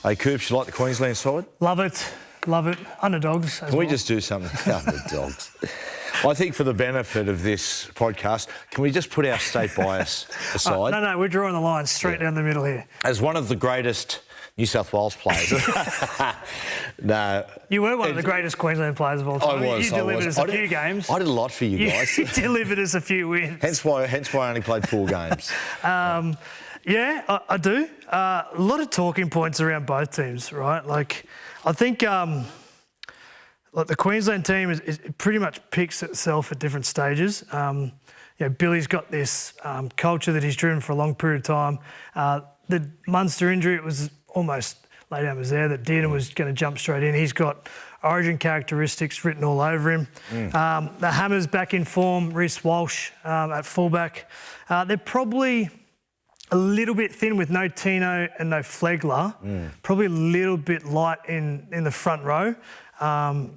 Hey, Coops, you like the Queensland side? Love it. Love it. Underdogs. Can we just do something? Underdogs. I think for the benefit of this podcast, can we just put our state bias aside? No, we're drawing the line straight down the middle here. As one of the greatest New South Wales players. No. You were one of the greatest Queensland players of all time. I was. You delivered us a few games. I did a lot for you guys. You delivered us a few wins. Hence why I only played 4 games. Yeah, I do. A lot of talking points around both teams, right? Like, I think the Queensland team it pretty much picks itself at different stages. Billy's got this culture that he's driven for a long period of time. The Munster injury, it was almost lay down was there that Dearden was going to jump straight in. He's got origin characteristics written all over him. The Hammers back in form, Reece Walsh at fullback. They're probably a little bit thin with no Tino and no Flegler. Probably a little bit light in the front row. But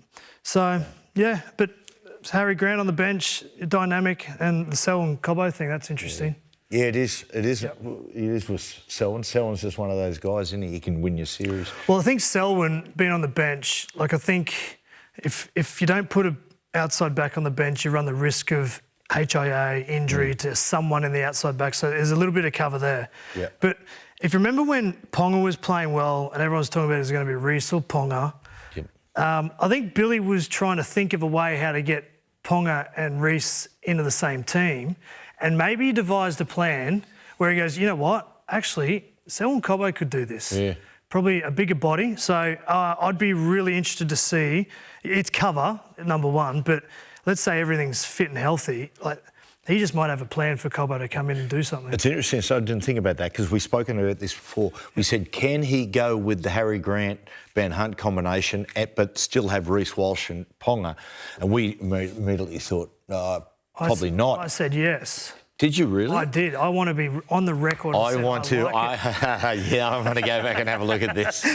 Harry Grant on the bench, dynamic, and the Selwyn Cobbo thing, that's interesting. Yeah, it is. It is. Yep. It is with Selwyn. Selwyn's just one of those guys, isn't he? He can win your series. Well, I think Selwyn being on the bench, I think if you don't put an outside back on the bench, you run the risk of HIA injury to someone in the outside back. So there's a little bit of cover there. Yeah. But if you remember when Ponga was playing well and everyone was talking about it was going to be Reece or Ponga, I think Billy was trying to think of a way how to get Ponga and Reece into the same team. And maybe he devised a plan where he goes, you know what, actually, Selwyn Cobbo could do this. Yeah. Probably a bigger body. So I'd be really interested to see. It's cover, number one, but let's say everything's fit and healthy. He just might have a plan for Cobbo to come in and do something. It's interesting. So I didn't think about that because we've spoken about this before. We said, can he go with the Harry Grant, Ben Hunt combination, but still have Reece Walsh and Ponga? And we immediately thought, probably not. I said yes. Did you really? I did. I want to be on the record. I want to go back and have a look at this.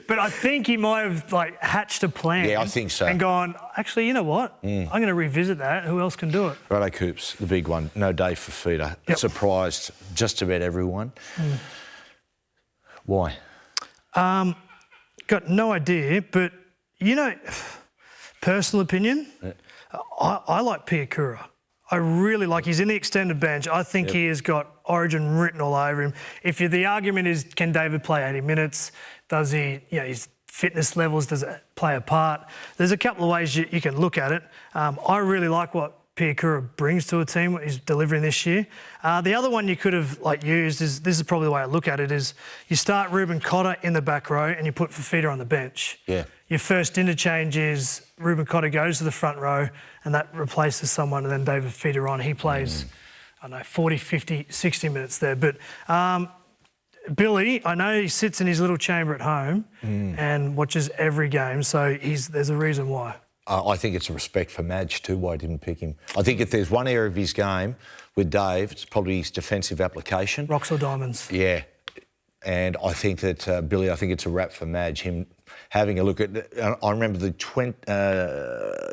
But I think he might have hatched a plan. Yeah, I think so. And gone, actually, you know what? I'm going to revisit that. Who else can do it? Righto, Coops, the big one. No Dave Fifita. Yep. Surprised just about everyone. Why? Got no idea, but personal opinion, I like Piakura. I really like. He's in the extended bench. I think he has got origin written all over him. The argument is, can David play 80 minutes? Does he? His fitness levels, does it play a part? There's a couple of ways you can look at it. I really like what Piakura brings to a team, what he's delivering this year. The other one you could have used is, this is probably the way I look at it, is you start Ruben Cotter in the back row and you put Fifita on the bench. Yeah. Your first interchange is Ruben Cotter goes to the front row and that replaces someone, and then David Fifita on. He plays, 40, 50, 60 minutes there. But Billy, I know he sits in his little chamber at home and watches every game, so there's a reason why. I think it's a respect for Madge too, why I didn't pick him. I think if there's one area of his game with Dave, it's probably his defensive application. Rocks or diamonds. Yeah. And I think that, Billy, I think it's a wrap for Madge, him having a look at... I remember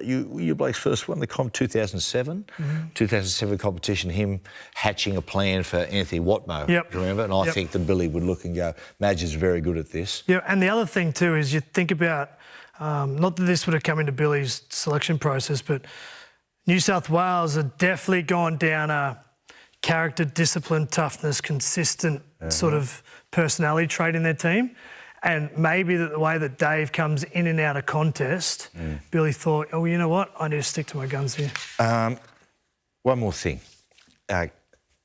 you Blake's first one, the comp 2007? 2007 competition, him hatching a plan for Anthony Watmo, remember? And I think that Billy would look and go, Madge is very good at this. Yeah, and the other thing too is you think about... not that this would have come into Billy's selection process, but New South Wales have definitely gone down a character, discipline, toughness, consistent sort of personality trait in their team. And maybe the way that Dave comes in and out of contest, Billy thought, oh, you know what? I need to stick to my guns here. One more thing.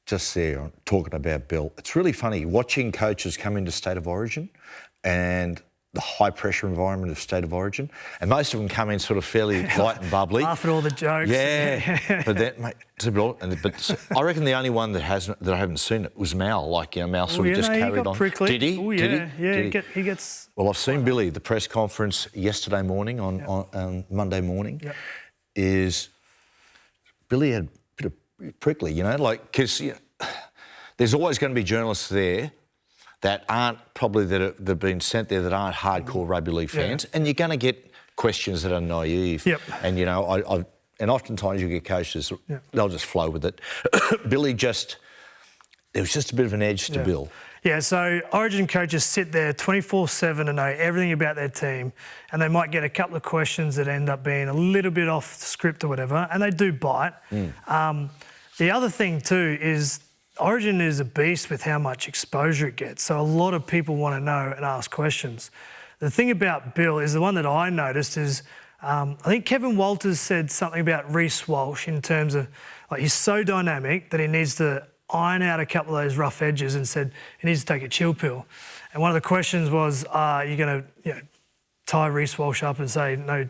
Just there, talking about Bill. It's really funny watching coaches come into State of Origin and the high-pressure environment of State of Origin, and most of them come in sort of fairly light and bubbly. Laugh at all the jokes. Yeah, but then, mate, but I reckon the only one that I haven't seen it was Mal. Mal sort of just carried on. Prickly. Did he? Oh, yeah. Did he? Yeah, Did he? He gets... Well, I've seen Billy, the press conference yesterday morning on Monday morning, is Billy had a bit of prickly, because there's always going to be journalists there that aren't probably that have been sent there that aren't hardcore rugby league fans, and you're going to get questions that are naive. Yep. And and oftentimes you get coaches they'll just flow with it. Billy there was just a bit of an edge to Bill. Yeah, so Origin coaches sit there 24/7 and know everything about their team, and they might get a couple of questions that end up being a little bit off script or whatever, and they do bite. The other thing too is Origin is a beast with how much exposure it gets, so a lot of people want to know and ask questions. The thing about Bill is the one that I noticed is I think Kevin Walters said something about Reece Walsh in terms of like he's so dynamic that he needs to iron out a couple of those rough edges and said he needs to take a chill pill. And one of the questions was, are you going to tie Reece Walsh up and say, no,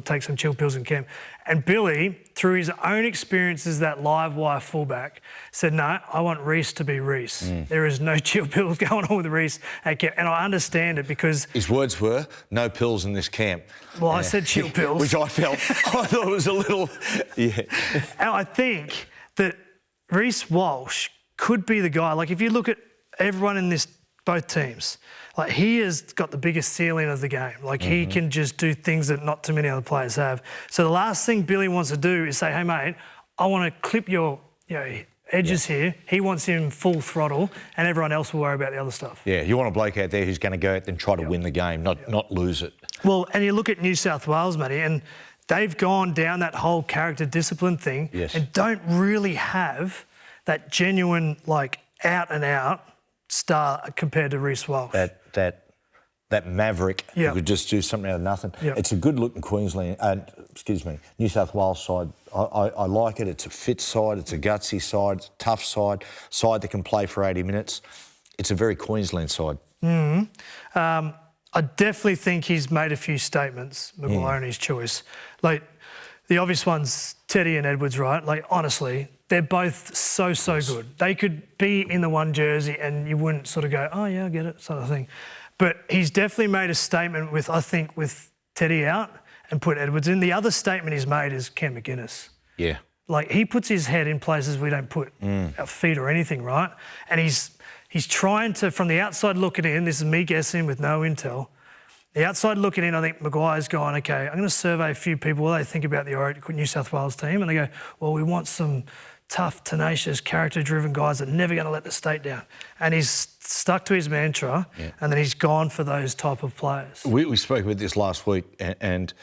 take some chill pills in camp? And Billy, through his own experience as that live wire fullback, said, no, I want Reece to be Reece. There is no chill pills going on with Reece at camp. And I understand it because... His words were, no pills in this camp. Well, I said chill pills. Which I thought it was a little... Yeah. And I think that Reece Walsh could be the guy. Like, if you look at everyone in both teams, like, he has got the biggest ceiling of the game. Like, he can just do things that not too many other players have. So the last thing Billy wants to do is say, hey, mate, I want to clip your edges here. He wants him full throttle, and everyone else will worry about the other stuff. Yeah, you want a bloke out there who's going to go out and try to win the game, not lose it. Well, and you look at New South Wales, Matty, and they've gone down that whole character discipline thing and don't really have that genuine, like, out-and-out star compared to Reece Walsh. That maverick who could just do something out of nothing. It's a good look in Queensland, New South Wales side. I like it. It's a fit side. It's a gutsy side. It's a tough side that can play for 80 minutes. It's a very Queensland side. I definitely think he's made a few statements, Maguire, in his choice. Like, the obvious one's Teddy and Edwards, right? Like, honestly, they're both so good. They could be in the one jersey and you wouldn't sort of go, oh, yeah, I get it, sort of thing. But he's definitely made a statement with Teddy out and put Edwards in. The other statement he's made is Cam McInnes. Yeah. Like, he puts his head in places we don't put our feet or anything, right? And he's trying to, from the outside looking in, this is me guessing with no intel, the outside looking in, I think Maguire's gone, okay, I'm going to survey a few people what they think about the New South Wales team. And they go, well, we want some tough, tenacious, character-driven guys that are never going to let the state down. And he's stuck to his mantra, and then he's gone for those type of players. We spoke about this last week, and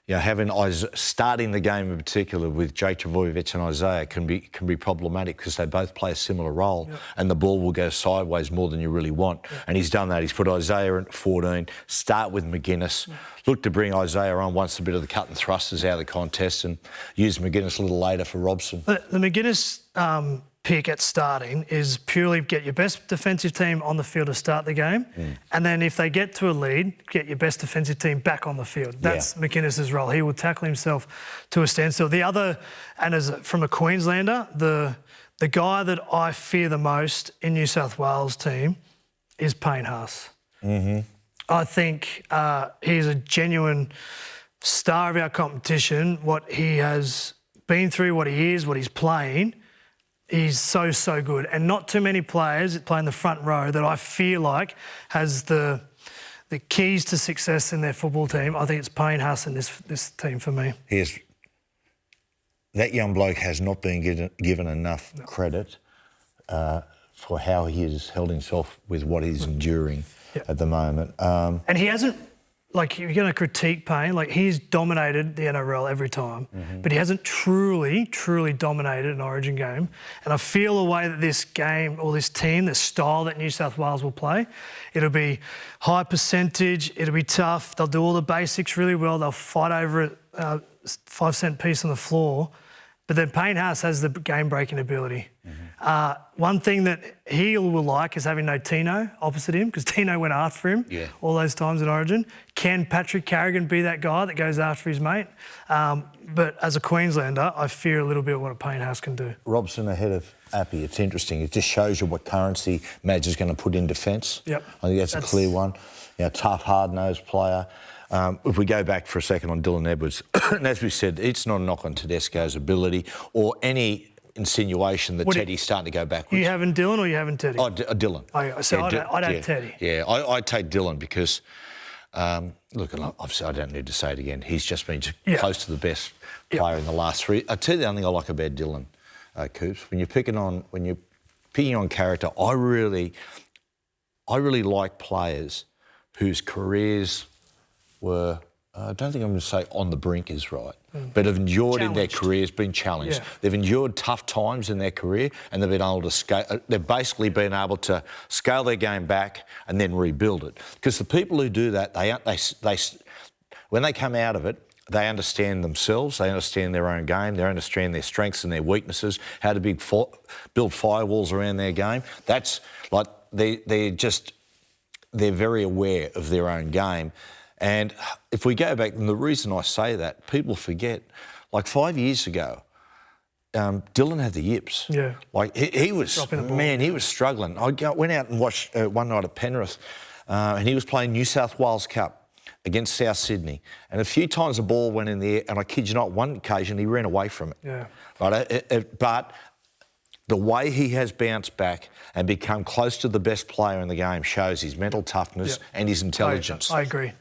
having starting the game in particular with Jake Trbojevic and Isaiah can be problematic because they both play a similar role, and the ball will go sideways more than you really want. And he's done that. He's put Isaiah at 14, start with McInnes, look to bring Isaiah on once a bit of the cut and thrust is out of the contest, and use McInnes a little later for Robson. The McInnes pick at starting is purely get your best defensive team on the field to start the game, and then if they get to a lead, get your best defensive team back on the field. That's McInnes' role. He will tackle himself to a standstill. The other, and from a Queenslander, the guy that I fear the most in New South Wales team is Payne Haas. I think he's a genuine star of our competition. What he has been through, what he is, what he's playing, he's so good. And not too many players that play in the front row that I feel like has the keys to success in their football team. I think it's Payne Haas in this team for me. That young bloke has not been given enough credit for how he has held himself with what he's enduring at the moment. And he hasn't, like, you're going to critique Payne, like, he's dominated the NRL every time, but he hasn't truly dominated an Origin game. And I feel the way that this game, or this team, the style that New South Wales will play, it'll be high percentage, it'll be tough, they'll do all the basics really well, they'll fight over a 5-cent piece on the floor, but then Payne Haas has the game-breaking ability. One thing that he will like is having no Tino opposite him, because Tino went after him all those times in Origin. Can Patrick Carrigan be that guy that goes after his mate? But as a Queenslander, I fear a little bit what a Payne Haas can do. Robson ahead of Appy, it's interesting. It just shows you what currency Madge is going to put in defence. I think that's a clear one. Tough, hard-nosed player. If we go back for a second on Dylan Edwards, and as we said, it's not a knock on Tedesco's ability or any insinuation that Teddy's starting to go backwards. You having Dylan or you having Teddy? Dylan. I'd have Teddy. Yeah, I'd take Dylan because, look, and obviously I don't need to say it again, he's just been close to the best player in the last three. I'll tell you the only thing I like about Dylan, Coops, when you're picking on character, I really I really like players whose careers were, I don't think I'm going to say on the brink is right, but have endured in their careers, been challenged. Yeah. They've endured tough times in their career, and they've been able to scale. They've basically been able to scale their game back and then rebuild it. Because the people who do that, they when they come out of it, they understand themselves, they understand their own game, they understand their strengths and their weaknesses, how to build firewalls around their game. That's like they're very aware of their own game. And if we go back, and the reason I say that, people forget, like 5 years ago, Dylan had the yips. Yeah. Like he was struggling. I went out and watched one night at Penrith, and he was playing New South Wales Cup against South Sydney. And a few times the ball went in the air, and I kid you not, one occasion he ran away from it. Yeah. Right? But the way he has bounced back and become close to the best player in the game shows his mental toughness and his intelligence. I agree.